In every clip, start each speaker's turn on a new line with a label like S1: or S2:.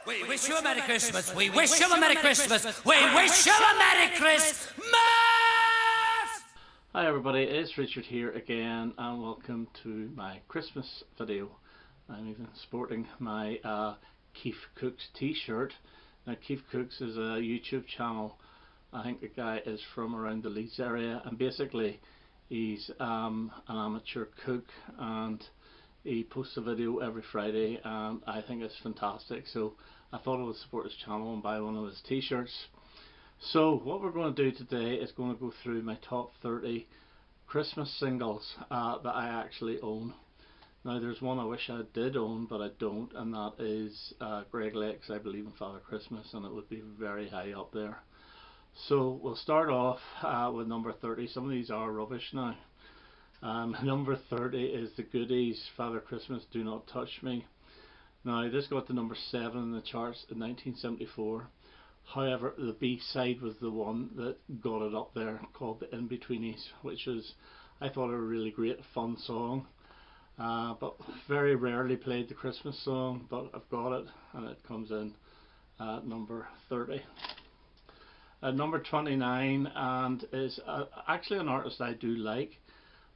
S1: We wish you a Merry Christmas. We wish you a Merry Christmas. We wish you a Merry Christmas.
S2: Hi everybody, it's Richard here again and welcome to my Christmas video. I'm even sporting my Keith Cooks t-shirt. Now Keith Cooks is a YouTube channel. I think the guy is from around the Leeds area, and basically he's an amateur cook and he posts a video every Friday, and I think it's fantastic, so I thought I would support his channel and buy one of his t-shirts. So what we're going to do today is going to go through my top 30 Christmas singles that I actually own. Now there's one I wish I did own but I don't, and that is Greg Lake's I Believe in Father Christmas, and it would be very high up there. So we'll start off with number 30. Some of these are rubbish now. Number 30 is The Goodies, Father Christmas Do Not Touch Me. Now this got to number 7 in the charts in 1974. However, the B-side was the one that got it up there, called the Inbetweeners, which is, I thought, a really great fun song, but very rarely played the Christmas song, but I've got it and it comes in at number 30. At number 29, and is actually an artist I do like,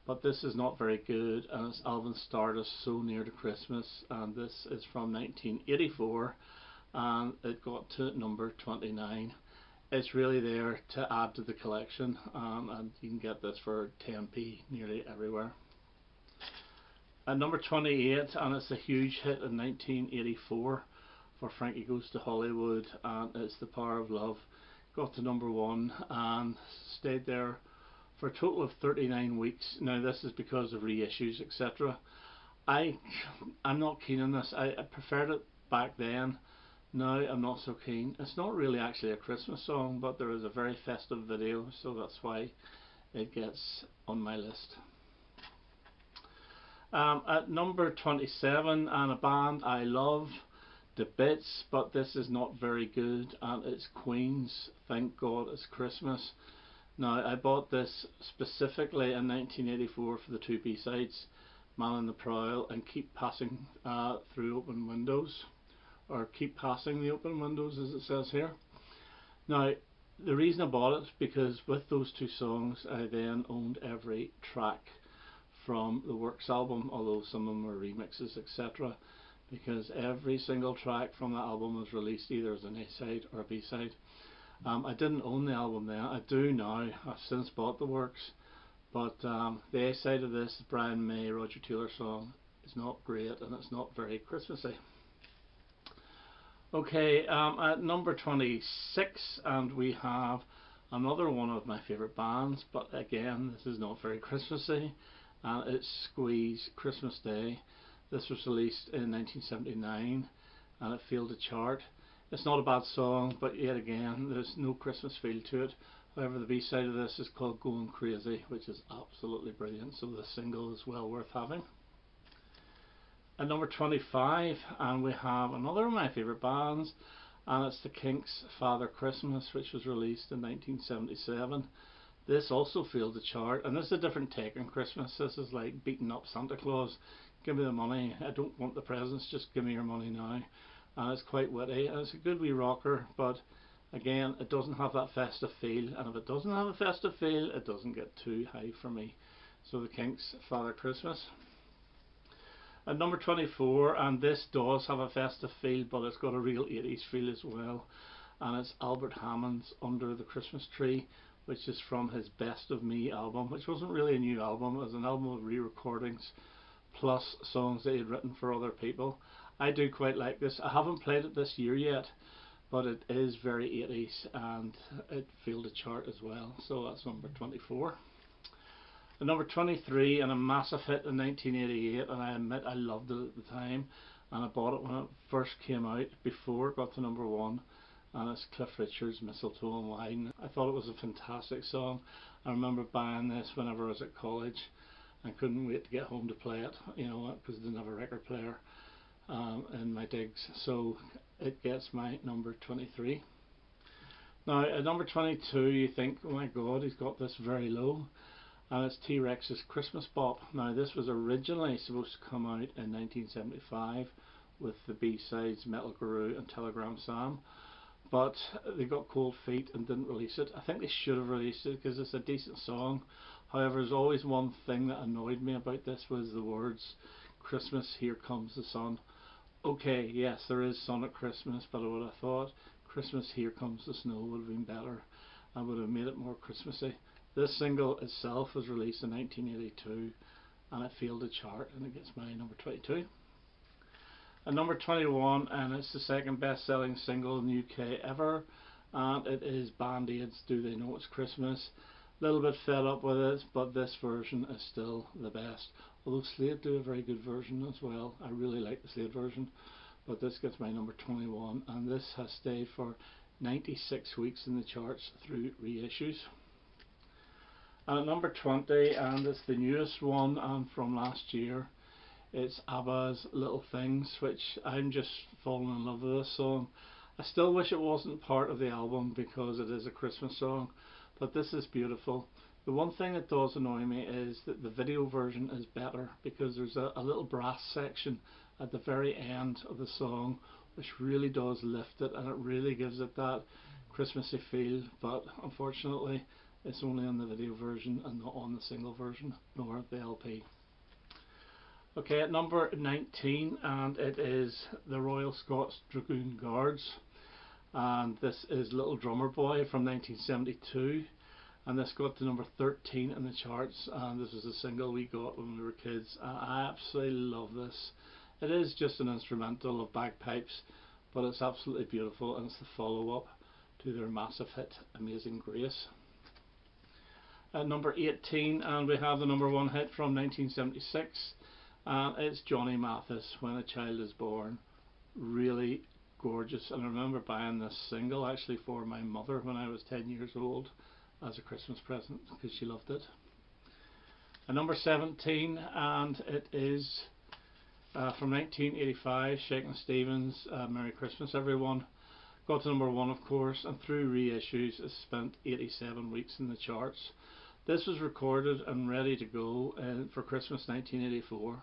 S2: but this is not very good, and it's Alvin Stardust, So Near to Christmas, and this is from 1984, and it got to number 29. It's really there to add to the collection, and you can get this for 10p nearly everywhere. At number 28, and it's a huge hit in 1984 for Frankie Goes to Hollywood, and it's The Power of Love. Got to number 1 and stayed there for a total of 39 weeks. Now this is because of reissues, etc. I'm not keen on this. I preferred it back then. Now I'm not so keen. It's not really actually a Christmas song, but there is a very festive video, so that's why it gets on my list. At number 27, and a band I love the bits, but this is not very good, and it's Queen's Thank God It's Christmas. Now I bought this specifically in 1984 for the two B-sides, Man in the Prowl and Keep Passing Through Open Windows, or Keep Passing the Open Windows as it says here. Now the reason I bought it is because with those two songs I then owned every track from the Works album, although some of them were remixes, etc., because every single track from the album was released either as an A-side or a B-side. I didn't own the album then. I do now. I've since bought the Works, but the A-side of this, Brian May, Roger Taylor song, is not great and it's not very Christmassy. Okay, at number 26, and we have another one of my favourite bands, but again this is not very Christmassy, and it's Squeeze, Christmas Day. This was released in 1979 and it failed to chart. It's not a bad song, but yet again there's no Christmas feel to it. However, the B-side of this is called Going Crazy, which is absolutely brilliant, so the single is well worth having. At number 25, and we have another of my favourite bands, and it's the Kinks, Father Christmas, which was released in 1977. This also failed to chart, and this is a different take on Christmas. This is like beating up Santa Claus. Give me the money, I don't want the presents, just give me your money now. And it's quite witty, and it's a good wee rocker, but again it doesn't have that festive feel, and if it doesn't have a festive feel it doesn't get too high for me. So the Kinks, Father Christmas. At number 24, and this does have a festive feel, but it's got a real 80s feel as well, and it's Albert Hammond's Under the Christmas Tree, which is from his Best of Me album, which wasn't really a new album. It was an album of re-recordings plus songs that he had written for other people. I do quite like this. I haven't played it this year yet, but it is very 80s and it failed to chart as well, so that's number 24. At number 23, and a massive hit in 1988, and I admit I loved it at the time, and I bought it when it first came out before it got to number 1, and it's Cliff Richard's Mistletoe and Wine. I thought it was a fantastic song. I remember buying this whenever I was at college. I couldn't wait to get home to play it, you know, because I didn't have a record player in my digs. So it gets my number 23. Now at number 22 you think, oh my god, he's got this very low, and it's TRex's Christmas Bop. Now this was originally supposed to come out in 1975 with the B-sides Metal Guru and Telegram Sam, but they got cold feet and didn't release it. I think they should have released it because it's a decent song. However, there's always one thing that annoyed me about this, was the words "Christmas, here comes the sun." Okay, yes, there is sun at Christmas, but I would have thought "Christmas, here comes the snow" would have been better and would have made it more Christmassy. This single itself was released in 1982 and it failed to chart, and it gets my number 22. And number 21, and it's the second best selling single in the UK ever, and it is Bandy's "Do They Know It's Christmas." A little bit fed up with it, but this version is still the best. Although Slade do a very good version as well. I really like the Slade version, but this gets my number 21, and this has stayed for 96 weeks in the charts through reissues. And at number 20, and it's the newest one and from last year, it's Abba's "Little Things," which I'm just falling in love with this song. I still wish it wasn't part of the album because it is a Christmas song, but this is beautiful. The one thing that does annoy me is that the video version is better, because there's a little brass section at the very end of the song which really does lift it, and it really gives it that Christmassy feel, but unfortunately it's only on the video version and not on the single version nor the LP. Okay, at number 19, and it is the Royal Scots Dragoon Guards, and this is "Little Drummer Boy" from 1972, and this got to number 13 in the charts, and this was a single we got when we were kids. I absolutely love this. It is just an instrumental of bagpipes, but it's absolutely beautiful, and it's the follow-up to their massive hit "Amazing Grace." At number 18, and we have the number 1 hit from 1976, and it's Johnny Mathis, "When a Child is Born." Really gorgeous, and I remember buying this single actually for my mother when I was 10 years old as a Christmas present because she loved it. At number 17, and it is from 1985, Shakin' Stevens' "Merry Christmas Everyone." Got to number 1, of course, and through reissues it spent 87 weeks in the charts. This was recorded and ready to go for Christmas 1984,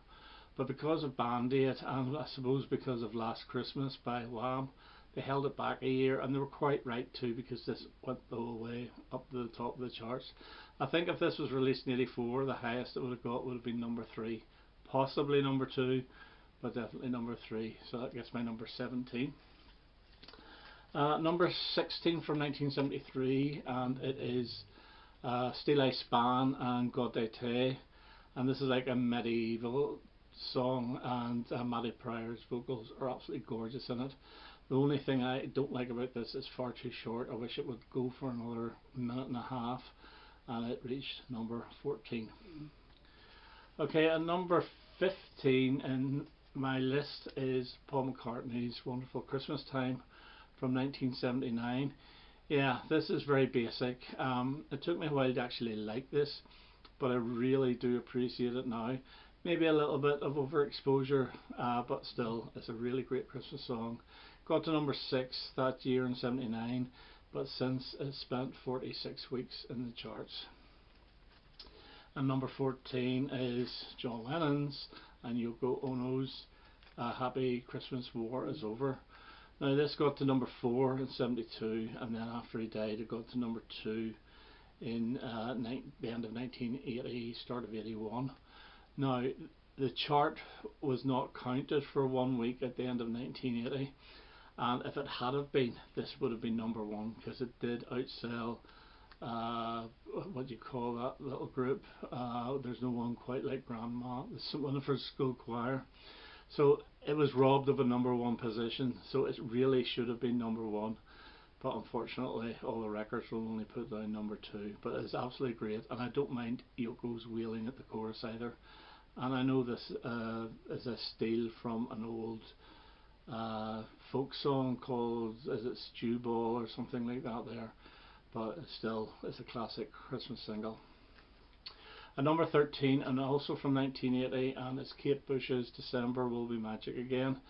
S2: but because of Bandy, and I suppose because of "Last Christmas" by Wham, they held it back a year, and they were quite right too, because this went the whole way up to the top of the charts. I think if this was released in 84, the highest it would have got would have been number 3, possibly number 2, but definitely number 3, so that gets my number 17. Number 16 from 1973, and it is Steel Eye Span and "God Day Tay," and this is like a medieval song, and Matty Pryor's vocals are absolutely gorgeous in it. The only thing I don't like about this is far too short. I wish it would go for another minute and a half, and it reached number 14. Okay, and number 15 in my list is Paul McCartney's "Wonderful Christmas Time" from 1979. Yeah, this is very basic. It took me a while to actually like this, but I really do appreciate it now. Maybe a little bit of overexposure, but still, it's a really great Christmas song. Got to number 6 that year in 79, but since it spent 46 weeks in the charts. And number 14 is John Lennon's and Yoko Ono's "Happy Christmas, War Is Over." Now this got to number 4 in 72, and then after he died it got to number 2 in the end of 1980, start of 81. Now the chart was not counted for 1 week at the end of 1980, and if it had have been, this would have been number 1, because it did outsell what do you call that little group, There's No One Quite Like Grandma, the St. Winifred's School Choir. So it was robbed of a number 1 position, so it really should have been number 1, but unfortunately all the records will only put down number 2. But it's absolutely great, and I don't mind Yoko's wailing at the chorus either. And I know this is a steal from an old folk song called, is it Stew Ball or something like that there, but it's a classic Christmas single. At number 13, and also from 1980, and it's Kate Bush's "December Will Be Magic Again."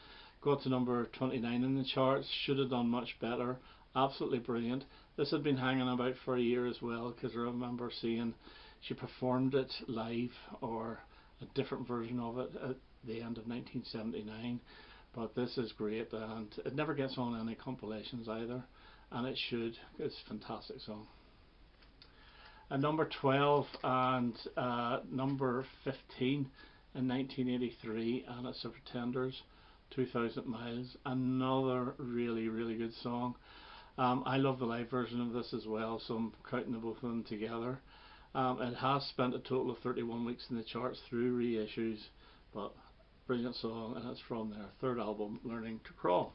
S2: Got to number 29 in the charts. Should have done much better. Absolutely brilliant. This had been hanging about for a year as well, because I remember seeing she performed it live, or a different version of it, at the end of 1979. but this is great, and it never gets on any compilations either, and it should. It's a fantastic song. At number 12 and number 15 in 1983, and it's the Pretenders, 2000 Miles, another really good song. I love the live version of this as well, so I'm counting the both of them together. It has spent a total of 31 weeks in the charts through reissues, but brilliant song, and it's from their third album, Learning to Crawl.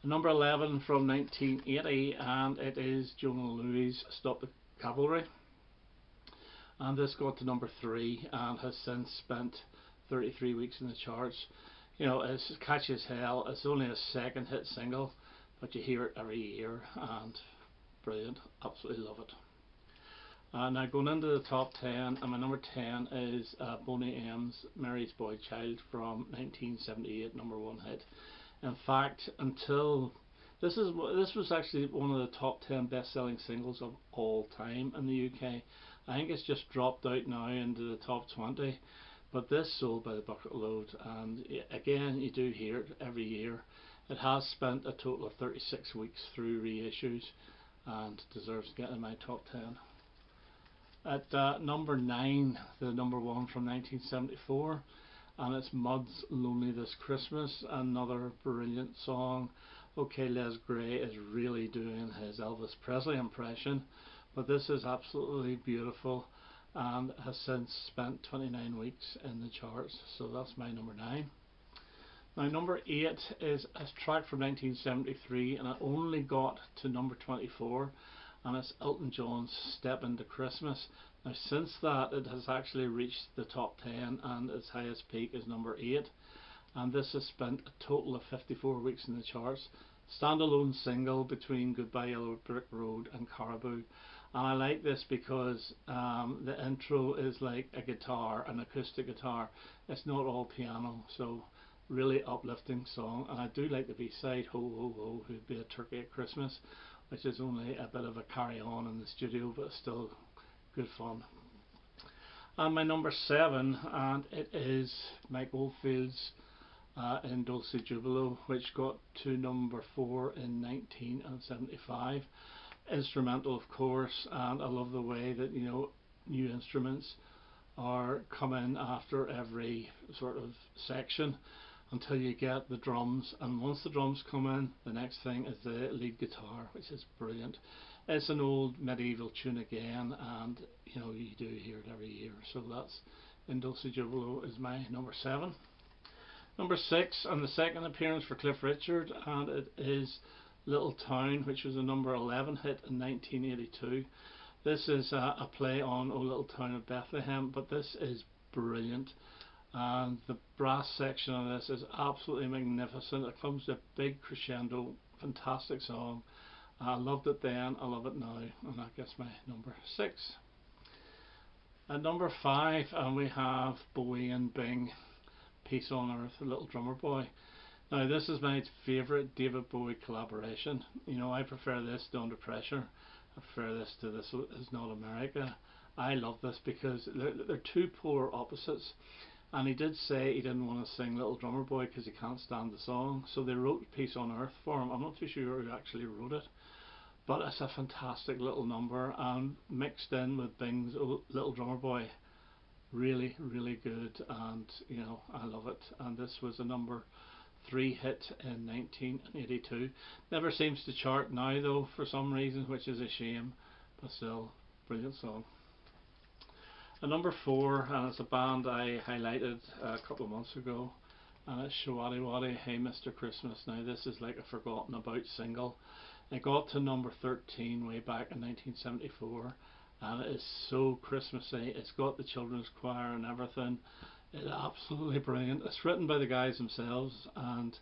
S2: Number 11 from 1980, and it is Jonah Louise, Stop the Cavalry. And this got to number 3 and has since spent 33 weeks in the charts. You know, it's catchy as hell. It's only a second hit single, but you hear it every year, and brilliant. Absolutely love it. Now going into the top 10, and my number 10 is Boney M's Mary's Boy Child from 1978, number 1 hit. In fact, until this was actually one of the top 10 best-selling singles of all time in the UK. I think it's just dropped out now into the top 20, but this sold by the bucket load, and again, you do hear it every year. It has spent a total of 36 weeks through reissues, and deserves to get in my top 10. At number 9, the number 1 from 1974, and it's Mud's Lonely This Christmas, another brilliant song. OK Les Gray is really doing his Elvis Presley impression, but this is absolutely beautiful and has since spent 29 weeks in the charts, so that's my number 9. Now number 8 is a track from 1973, and it only got to number 24, and it's Elton John's Step Into Christmas. Now since that, it has actually reached the top 10, and its highest peak is number 8, and this has spent a total of 54 weeks in the charts. Standalone single between Goodbye Yellow Brick Road and Caribou. And I like this because the intro is like a guitar, an acoustic guitar. It's not all piano, so really uplifting song. And I do like the B-side, Ho Ho Ho, Who'd Be a Turkey at Christmas, which is only a bit of a carry on in the studio, but still good fun. And my number 7, and it is Mike Oldfield's in Dulce Jubilo, which got to number 4 in 1975. Instrumental, of course, and I love the way that, you know, new instruments are coming after every sort of section until you get the drums, and once the drums come in, the next thing is the lead guitar, which is brilliant. It's an old medieval tune again, and you know, you do hear it every year, so that's In Dulce Jubilo is my number 7. Number 6, and the second appearance for Cliff Richard, and it is Little Town, which was a number 11 hit in 1982. This is a play on O Little Town of Bethlehem, but this is brilliant, and the brass section of this is absolutely magnificent. It comes to a big crescendo, fantastic song. I loved it then, I love it now, and that gets my number 6. At number 5, and we have Bowie and Bing, Peace on Earth, Little Drummer Boy. Now this is my favourite David Bowie collaboration. You know, I prefer this to Under Pressure. I prefer this to This Is Not America. I love this because they're two polar opposites, and he did say he didn't want to sing Little Drummer Boy because he can't stand the song, so they wrote Peace on Earth for him. I'm not too sure who actually wrote it, but it's a fantastic little number, and mixed in with Bing's Little Drummer Boy, really good, and you know, I love it. And this was a number 3 hit in 1982. Never seems to chart now though, for some reason, which is a shame, but still, brilliant song. And number 4, and it's a band I highlighted a couple of months ago, and it's Shawady Waddy, Hey Mr. Christmas. Now this is like a forgotten about single. It got to number 13 way back in 1974, and it is so Christmassy. It's got the children's choir and everything. It's absolutely brilliant. It's written by the guys themselves, and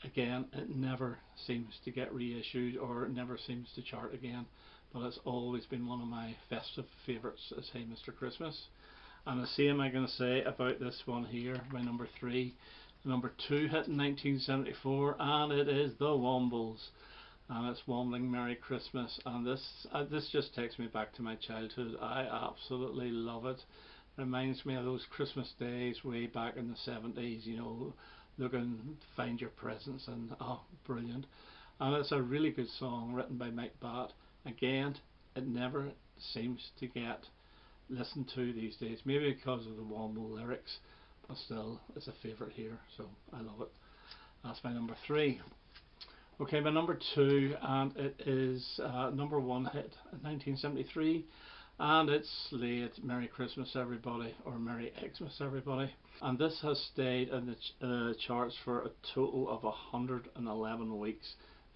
S2: again, it never seems to get reissued or it never seems to chart again, but it's always been one of my festive favourites, is Hey Mr. Christmas. And the same I'm going to say about this one here, my number 3. The number 2 hit in 1974, and it is the Wombles, and it's Wombling Merry Christmas. And this just takes me back to my childhood. I absolutely love it. Reminds me of those Christmas days way back in the 70s, you know, looking to find your presence, and oh, brilliant. And it's a really good song written by Mike Batt. Again, it never seems to get listened to these days, maybe because of the Womble lyrics, but still it's a favourite here, so I love it. That's my number 3. Okay, my number 2, and it is number 1 hit in 1973, and it's Slade, Merry Christmas Everybody, or Merry Xmas Everybody. And this has stayed in the charts for a total of 111 weeks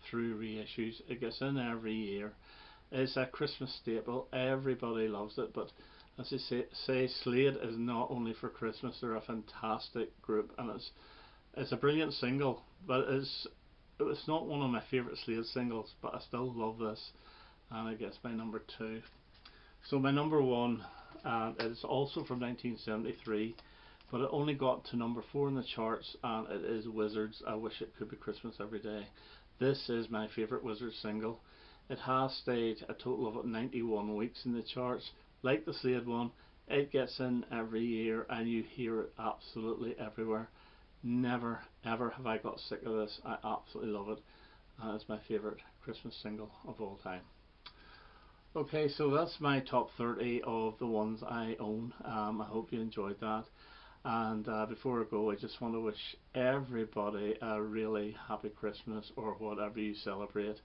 S2: through reissues. It gets in every year. It's a Christmas staple. Everybody loves it, but as I say, Slade is not only for Christmas. They're a fantastic group, and it's a brilliant single, but it's not one of my favourite Slade singles, but I still love this, and it gets my number 2. So my number 1 is also from 1973, but it only got to number 4 in the charts, and it is Wizards, I Wish It Could Be Christmas Every Day. This is my favourite Wizards single. It has stayed a total of 91 weeks in the charts. Like the Slade one, it gets in every year and you hear it absolutely everywhere. Never ever have I got sick of this. I absolutely love it, and it's my favourite Christmas single of all time. Okay, so that's my top 30 of the ones I own. I hope you enjoyed that. And before I go, I just want to wish everybody a really happy Christmas, or whatever you celebrate.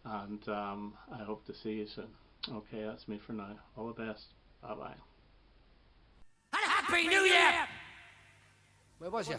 S2: And I hope to see you soon. Okay, that's me for now. All the best. Bye bye.
S1: And Happy New Year!
S3: Where was you?